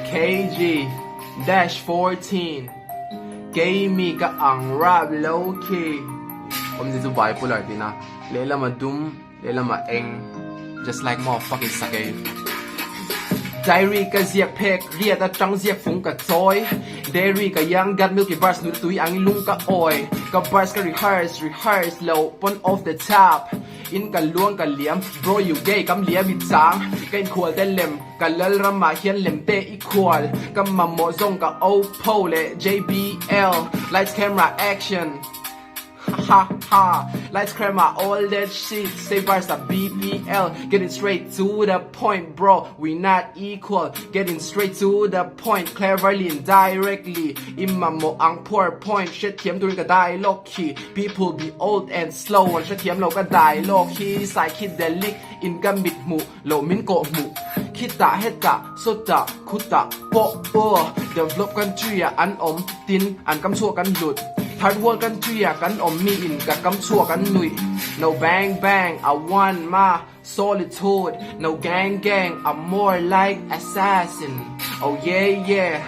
KG-14 Game me ka ang rap low key. Om dito bipolar din na. Lela madum, lela maeng. Just like motherfucking sake. Diary ka ziak pek, ria ta trăng ziak phung ka toy. Dairy ka young got milky bars nu tui ang lung ka oi. Ka bars ka rehearse low, pon off the top. In ka luang ka liam, bro you gay kam liam it sang. Kain kual te lem, ka lal rama hian lemtekhual. Ka mamo zawng ka oppo le JBL. Lights camera action. Ha ha, lights camera all that shit. Say bars are BBL. Getting straight to the point, bro. We not equal. Getting straight to the point, cleverly and directly. Imamo ang poor point. Shit tiam during the dialogue key. People be old and slow. And shit tiam lo ka dialogue key. Sai kid the lick in gambit mu. Lo min ko mu. Kita heta sota kuta po po. Develop kan tuya an om tin an kam chua kan lut. Hard work kan tuya kan om mi in ka kam chua kan nui. No bang bang, I want my solitude. No gang gang, I'm more like assassin. Oh yeah yeah,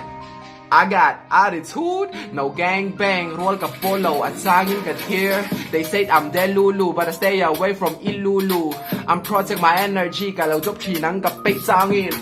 I got attitude. No gang bang, roll ka polo at sangin ka tear. They said I'm delulu, but I stay away from ilulu. I'm protect my energy, ka lau jok chi nang ka pek sangin.